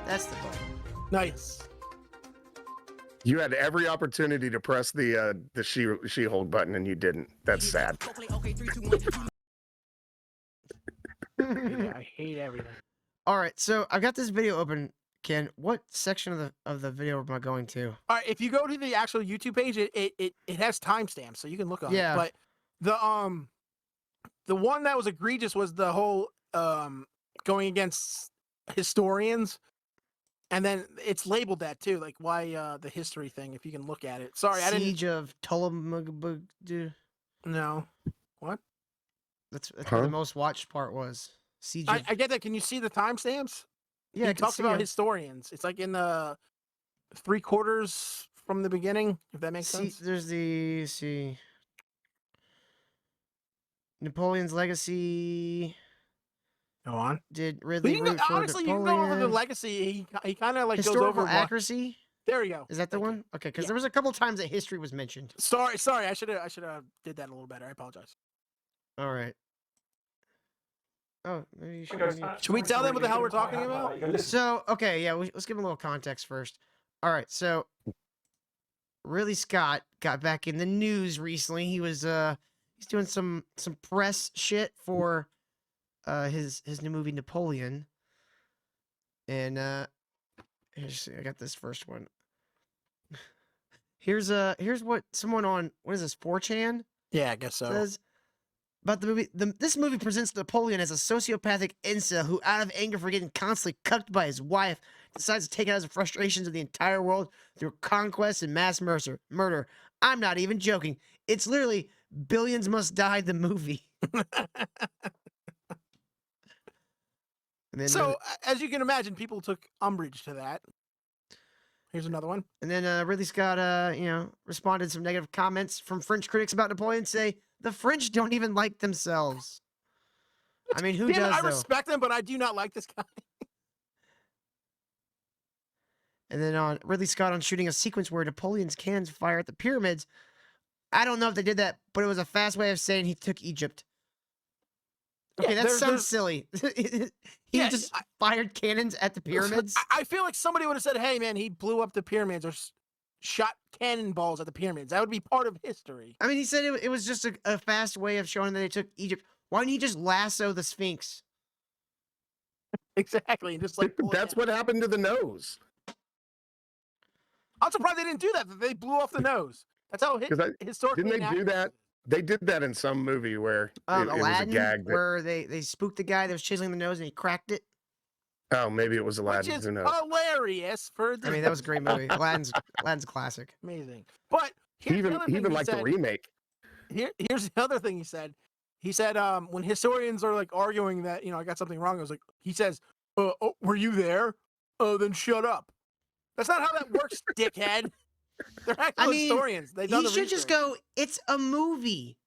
That's the button. Nice. You had every opportunity to press the She-Hulk button and you didn't. That's sad. Yeah, I hate everything. All right, so I've got this video open. Ken, what section of the video am I going to? All right, if you go to the actual YouTube page, it has timestamps, so you can look on it. But the one that was egregious was the whole going against historians, and then it's labeled that too, like why the history thing. If you can look at it. Sorry, I didn't. Siege of Ptolemy. No, what? That's where the most watched part was. Siege. I get that. Can you see the timestamps? Yeah, he talks about historians. It's like in the 3/4 from the beginning, if that makes sense. There's the Napoleon's legacy. Go on. Did Ridley root for honestly, you can go over the legacy. He kind of like historical goes over accuracy. There we go. Is that the one? Okay, because there was a couple times that history was mentioned. Sorry. I should have did that a little better. I apologize. All right. Oh, maybe you should. Should we tell them what the hell we're talking about? So, okay, yeah, let's give them a little context first. All right, so Ridley Scott got back in the news recently. He was he's doing some press shit for his new movie Napoleon. And I got this first one. Here's what someone on, what is this, 4chan? Yeah, I guess so. Says about the movie. This movie presents Napoleon as a sociopathic incel who, out of anger for getting constantly cucked by his wife, decides to take out his frustrations of the entire world through conquest and mass murder. I'm not even joking. It's literally Billions Must Die, the movie. So, as you can imagine, people took umbrage to that. Here's another one. And then Ridley Scott, responded to some negative comments from French critics about Napoleon. Say the French don't even like themselves. I mean, who does? I respect them, but I do not like this guy. And then on Ridley Scott on shooting a sequence where Napoleon's cannons fire at the pyramids. I don't know if they did that, but it was a fast way of saying he took Egypt. Okay, that sounds silly. He just fired cannons at the pyramids. I feel like somebody would have said, "Hey, man, he blew up the pyramids or shot cannonballs at the pyramids." That would be part of history. I mean, he said it was just a fast way of showing that they took Egypt. Why didn't he just lasso the Sphinx? Exactly, just like that's what happened to the nose. I'm surprised they didn't do that. They blew off the nose. That's how historically. Didn't they do that? They did that in some movie where it was a gag. Where they spooked the guy that was chiseling the nose and he cracked it. Oh, maybe it was Aladdin. Which is hilarious. I mean, that was a great movie. Aladdin's a classic. Amazing. But he even liked the remake. Here's the other thing he said. He said when historians are like arguing that I got something wrong, he says, "Oh, were you there? Oh, then shut up." That's not how that works, dickhead. They're actual historians. He should just go, it's a movie.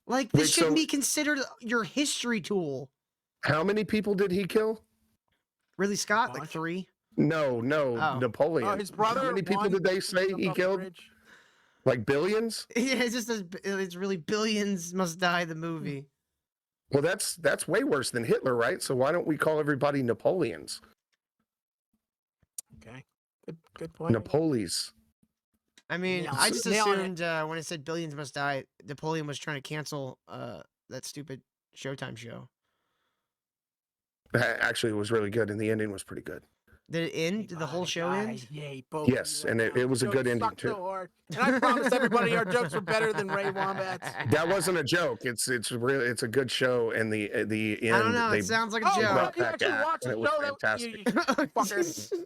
Like, this shouldn't be considered your history tool. How many people did he kill? Ridley Scott? Like 3? No, Napoleon. His brother. How many people did they say he killed? Like billions? Yeah, it's really Billions Must Die, the movie. Well, that's way worse than Hitler, right? So why don't we call everybody Napoleons? Okay. Good point. Napoleons. I mean, I just assumed when it said Billions Must Die, Napoleon was trying to cancel that stupid Showtime show. Actually, it was really good, and the ending was pretty good. Did it end? Did the whole show end? Yes, and it was a good ending too. So hard. And I promised everybody our jokes were better than Ray Wombat's. That wasn't a joke. It's a good show, and the end. I don't know. It sounds like a joke. You actually watched the show? Fantastic. Fucker.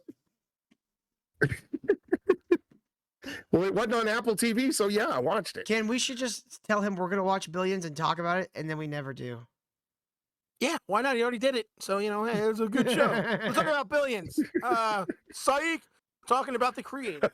Well, it wasn't on Apple TV, so yeah, I watched it. Ken, we should just tell him we're gonna watch Billions and talk about it, and then we never do. Yeah, why not? He already did it, so hey, it was a good show. We're talking about Billions. Psych. Talking about the creator.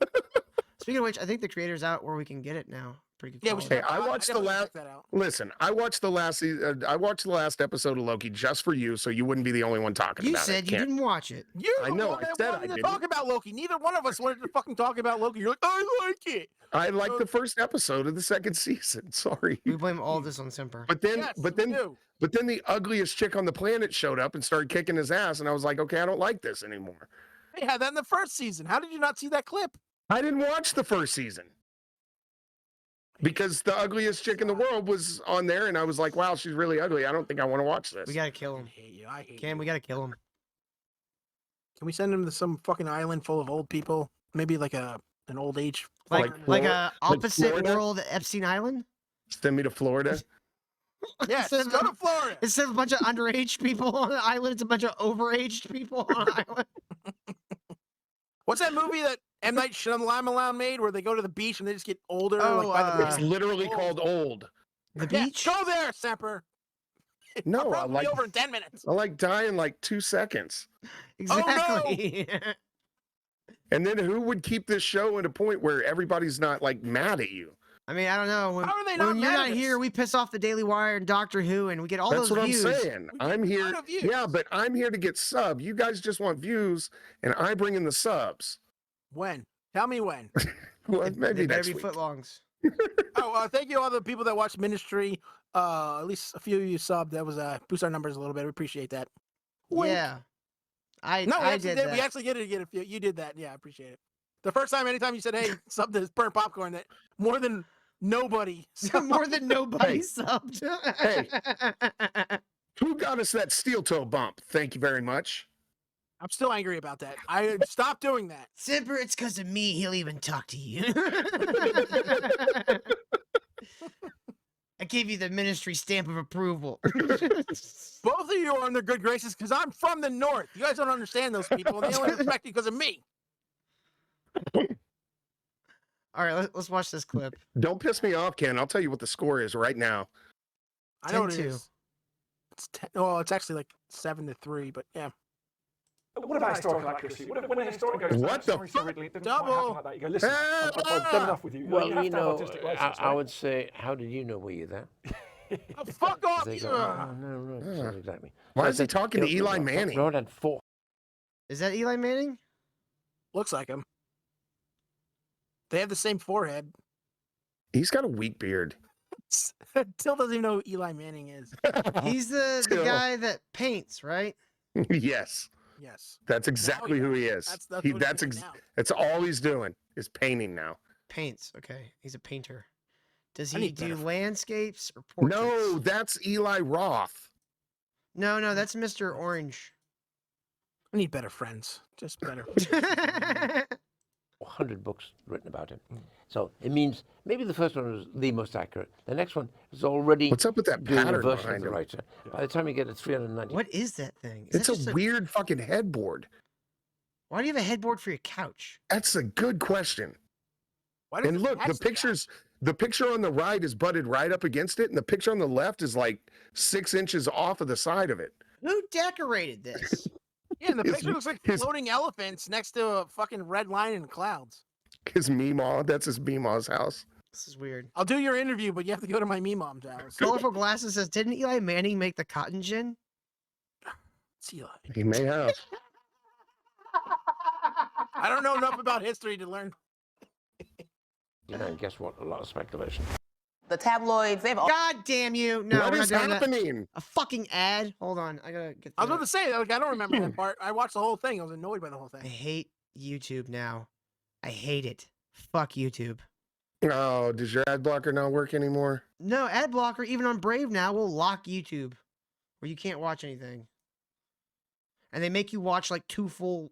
Speaking of which, I think the creator's out where we can get it now. pretty good. Yeah, we quality. should. Hey, I watched the last. That out. Listen, I watched the last episode of Loki just for you, so you wouldn't be the only one talking You about it. said you didn't watch it. You I know, the one I that said I wanted to didn't. talk about Loki. Neither one of us wanted to fucking talk about Loki. You're like, I like it. I liked the first episode of the second season. Sorry, We blame all this on Simper. but then, Yes, but we then, do. but then the ugliest chick on the planet showed up and started kicking his ass, and I was like, okay, I don't like this anymore. They had that in the first season. How did you not see that clip? I didn't watch the first season because the ugliest chick in the world was on there, and I was like, wow, she's really ugly. I don't think I want to watch this. We gotta kill I him. hate you. I hate Cam, you. we gotta kill him. Can we send him to some fucking island full of old people? Maybe like an old age. Like farm? a opposite Florida? world Epstein Island. Send me to Florida. Yes, Instead go of, to Florida. instead of a bunch of underage people on an island, it's a bunch of overaged people on an island. What's that movie that M. Night Shyamalan made where they go to the beach and they just get older? Oh, like, by the It's beach? literally called Old. The Yeah, beach. go there, Semper. No, I'll I probably like be over in 10 minutes. I like die in like 2 seconds. Exactly. And then who would keep this show at a point where everybody's not like mad at you? I mean, I don't know. When, How are they not when you're mad not at here, us? we piss off the Daily Wire and Doctor Who, and we get all That's those what views. I'm saying. We get I'm a here. lot of views. Yeah, but I'm here to get sub. You guys just want views, and I bring in the subs. When? Tell me when. Well, They maybe better next be week. footlongs. Thank you all the people that watch Ministry. At least a few of you subbed. That was boost our numbers a little bit. We appreciate that. Wink. Yeah, I No, we I actually did did. that. We actually did it again. If you did that, yeah, I appreciate it. The first time, anytime you said, "Hey, sub this burnt popcorn," that more than nobody. More than nobody Hey. subbed. Hey. Who got us that steel toe bump? Thank you very much. I'm still angry about that. I stopped doing that. Simper, it's because of me. He'll even talk to you. I gave you the ministry stamp of approval. Both of you are in their good graces because I'm from the north. You guys don't understand those people, and they only respect you because of me. All right, let's watch this clip. Don't piss me off, Ken. I'll tell you what the score is right now. I know what it 10-2. is. It's 10, well, it's actually like 7-3, but yeah. What about historical accuracy? What if when a historian goes, What "That the story, so Ridley, it didn't Double. quite happen like that." You go, listen, I've done enough with you. Well, you have you to have know, artistic license, I right? would say, how did you know were you there? Oh, fuck off! They go, Ugh. oh, no, it's not exactly. Why So is he they- talking to they- Eli Manning? Road had 4. Is that Eli Manning? Looks like him. They have the same forehead. He's got a weak beard. Till doesn't even know who Eli Manning is. He's the Till. guy that paints, right? Yes, Yes. that's exactly who he is. That's what He, he's that's doing ex- now. that's all he's doing is painting now. Paints. Okay, he's a painter. Does I he need do better- landscapes or portraits? No, that's Eli Roth. No, that's Mr. Orange. I need better friends. Just better. 100 books written about him. So it means maybe the first one was the most accurate. The next one is already What's up with that doing a pattern version of behind the him? writer. By the time you get to 390, What is that thing? Is It's that just a weird fucking headboard. Why do you have a headboard for your couch? That's a good question. Why does And it look, match the picture on the right is butted right up against it, and the picture on the left is like 6 inches off of the side of it. Who decorated this? Yeah, and the his- picture looks like his- floating elephants next to a fucking red line in clouds. His Meemaw, that's his Meemaw's house. This is weird. I'll do your interview, but you have to go to my mom's house. Colorful Glasses says, didn't Eli Manning make the cotton gin? It's Eli. He may have. I don't know enough about history to learn. and guess what? A lot of speculation. The tabloids, they've all God damn you. No, What we're is not doing that. happening? A fucking ad? Hold on. I gotta get I was the- about to say, like, I don't remember that part. I watched the whole thing. I was annoyed by the whole I thing. hate YouTube now. I hate it. Fuck YouTube. Oh, does your ad blocker not work anymore? No, ad blocker, even on Brave now, will lock YouTube where you can't watch anything. And they make you watch like 2 full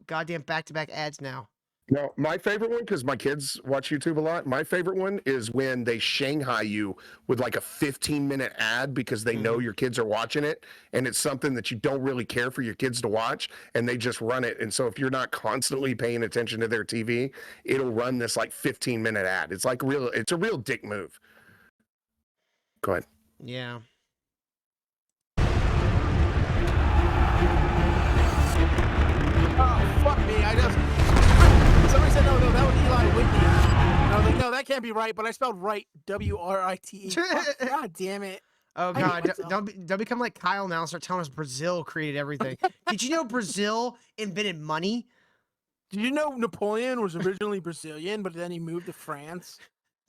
goddamn back-to-back ads now. No, my favorite one, because my kids watch YouTube a lot, my favorite one is when they Shanghai you with like a 15-minute ad because they know your kids are watching it, and it's something that you don't really care for your kids to watch, and they just run it. And so if you're not constantly paying attention to their TV, it'll run this like 15-minute ad. It's like it's a real dick move. Go ahead. Yeah. Oh, fuck me. Somebody said, no, that was Eli Whitney. And I was like, no, that can't can't be right, but I spelled right W-R-I-T-E. God damn it. Oh I hate God, myself. don't become like Kyle now and start telling us Brazil created everything. Did you know Brazil invented money? Did you know Napoleon was originally Brazilian, but then he moved to France?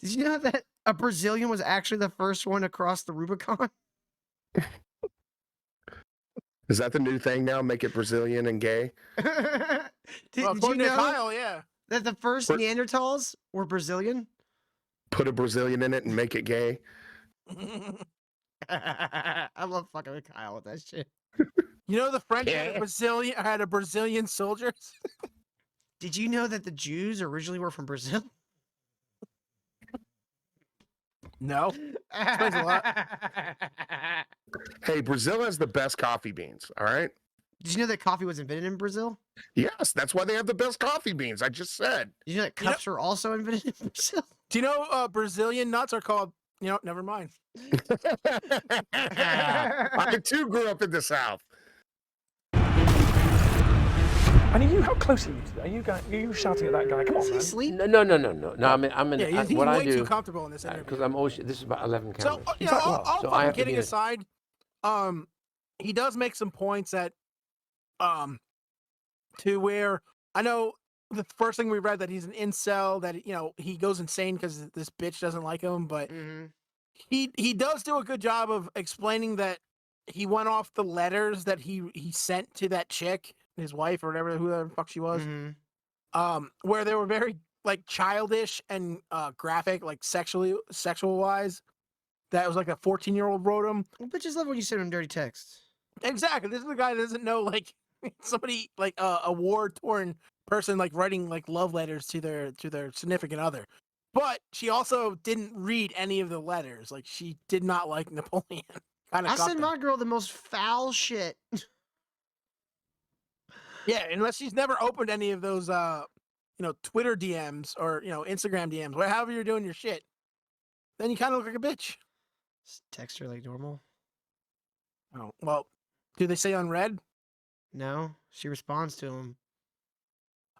Did you know that a Brazilian was actually the first one to cross the Rubicon? Is that the new thing now? Make it Brazilian and gay? did, Well, did you according to know Kyle, yeah. that the first We're- Neanderthals were Brazilian? Put a Brazilian in it and make it gay? I love fucking with Kyle with that shit. You know the French Yeah. had a Brazilian soldiers? Did you know that the Jews originally were from Brazil? No. Explains a lot. Hey, Brazil has the best coffee beans, all right? Did you know that coffee was invented in Brazil? Yes, that's why they have the best coffee beans. I just said. Did you know that You know- cups were also invented in Brazil? Do you know Brazilian nuts are called, never mind. I too grew up in the South. And how close are you to that? Are you shouting at that guy? Come Is on, he man. asleep? No. No, I'm in. Yeah, he's what I way too do comfortable in this interview. because I'm always. This is about 11 So, cameras. yeah, like, all, well, all so I fucking have to kidding be in it. aside, he does make some points that, to where I know the first thing we read that he's an incel, that he goes insane because this bitch doesn't like him, but Mm-hmm. he does do a good job of explaining that he went off the letters that he sent to that chick, his wife or whatever, who the fuck she was, Mm-hmm. where they were very like childish and graphic, like sexual wise. That was like a 14-year-old wrote him. Well, bitches love when you send them dirty texts. Exactly. This is the guy that doesn't know like somebody like a war-torn person like writing like love letters to their significant other. But she also didn't read any of the letters. Like she did not like Napoleon. Kind I of send my girl the most foul shit. Yeah, unless she's never opened any of those Twitter DMs or Instagram DMs, however you're doing your shit. Then you kind of look like a bitch. Just text her like normal. Oh, well, do they say unread? No, she responds to him.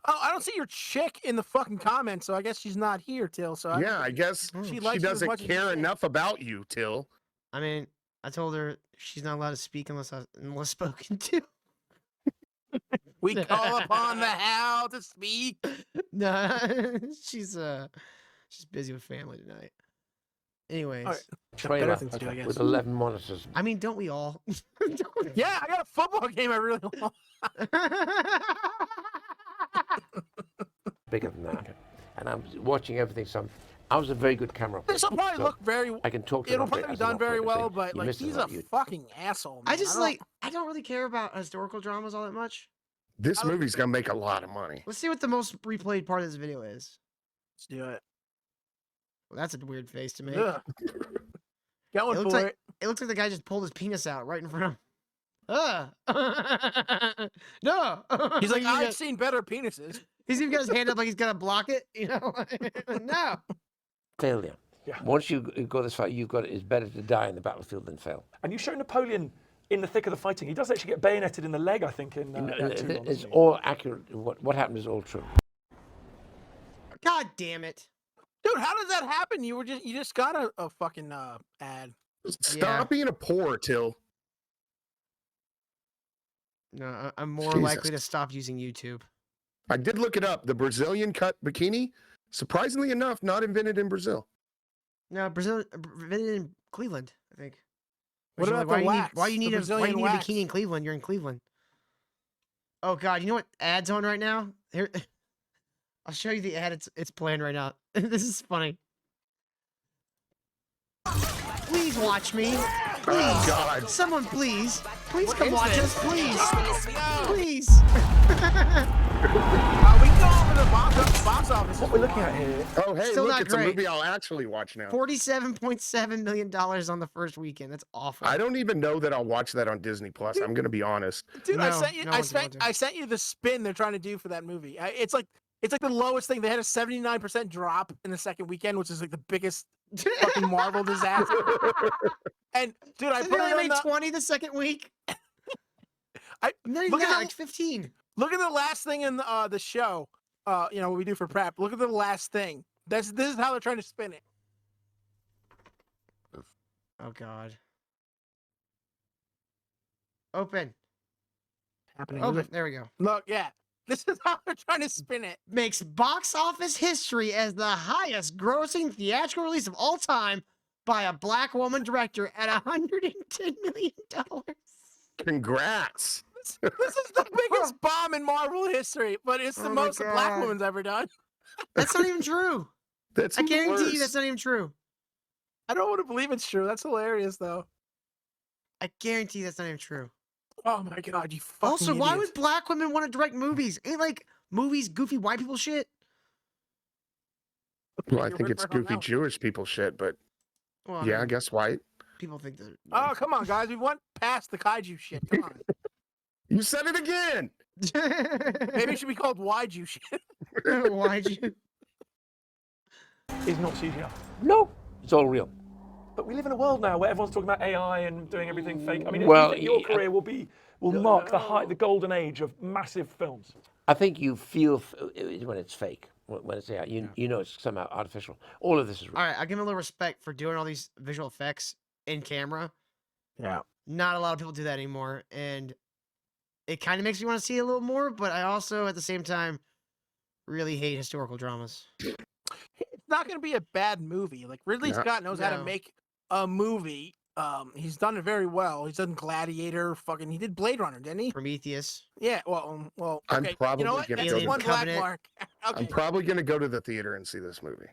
Oh, I don't see your chick in the fucking comments, so I guess she's not here, Til. So Yeah, I guess she she likes you as doesn't much as you care can. enough about you, Till. I mean, I told her she's not allowed to speak unless spoken to. We call upon the Hal to speak. No, she's busy with family tonight. Anyways, All right. Trailer Better things to do, I guess. with 11 monitors. I mean, don't we all? Yeah, I got a football game I really want. Bigger than that. And I'm watching everything. I was a very good camera This will operator, probably so look very. I can talk to It'll an probably operator be as an done very operator, well, saying, but "You like missed he's lot, a you-" fucking asshole. I Man. just don't- I don't really care about historical dramas all that much. This movie's gonna make a lot of money. Let's see what the most replayed part of this video is. Let's do it. Well, that's a weird face to make. Ugh. Got one It looks for like it. it looks like the guy just pulled his penis out right in front of him. No. He's like, He's I've got- seen better penises. he's even got his hand up like he's gonna block it. No. Failure. Yeah. Once you go this far, it's better to die in the battlefield than fail. And you show Napoleon in the thick of the fighting. He does actually get bayoneted in the leg, I think, in Act 2, It's doesn't he? all accurate. What happened is all true. God damn it. Dude, how does that happen? You just got a fucking ad. Stop being a poor, Till. No, I'm more Jesus. likely to stop using YouTube. I did look it up. The Brazilian cut bikini, surprisingly enough, not invented in Brazil. No, Brazil invented in Cleveland, I think. What Which is about like, the wax? why you The need a Brazilian wax? bikini in Cleveland? You're in Cleveland. Oh God, you know what ad's on right now? Here, I'll show you the ad. It's playing right now. This is funny. Please watch me. Please. Oh, God. Someone please. Please come is watch this? us. Please. Please. We can go over the box office. What we're looking at here, Oh, hey, Still look, not it's a great. movie I'll actually watch now. $47.7 million on the first weekend. That's awful. I don't even know that I'll watch that on Disney Plus. I'm gonna be honest. Dude, I No, sent you. no I one's going sent. to. I sent you the spin they're trying to do for that movie. It's like the lowest thing. They had a 79% drop in the second weekend, which is like the biggest fucking Marvel disaster. And dude, I They put only it on made the. 20 the second week. Not even look at that, the- like 15. Look at the last thing in the show. What we do for prep. Look at the last thing. This is how they're trying to spin it. Oh God. Open. Happening. Open. There we go. Look, yeah. This is how they're trying to spin it. Makes box office history as the highest grossing theatrical release of all time by a black woman director at $110 million. Congrats. This is the biggest bomb in Marvel history, but it's the Oh my most a black God. woman's ever done. That's not even true. That's I guarantee you that's worse. not even true. I don't want to believe it's true. That's hilarious, though. I guarantee that's not even true. Oh my God, you fucking Also, why idiots. would black women want to direct movies? Ain't like movies goofy white people shit? Well, I You're think ripping it's her goofy out. Jewish people shit, but Well, yeah, I mean, guess white. people think that. Oh, come on, guys. We went past the kaiju shit. Come on. You said it again. Maybe it should be called why'd you shit. Why'd you? Is not CGI. No, it's all real. But we live in a world now where everyone's talking about AI and doing everything fake. I mean, Well, do you think your I- career will mark the golden age of massive films? I think you feel when it's fake, when it's AI, you know it's somehow artificial. All of this is real. All right, I give him a little respect for doing all these visual effects in camera. Yeah. Not a lot of people do that anymore, and it kind of makes me want to see it a little more. But I also, at the same time, really hate historical dramas. It's not going to be a bad movie. Like, Ridley No. Scott knows how to No. make a movie. He's done it very well. He's done Gladiator. He did Blade Runner, didn't he? Prometheus. Yeah. Well. I'm Okay. probably You know what? gonna That's go to- one black Covenant. mark. Okay. I'm probably going to go to the theater and see this movie.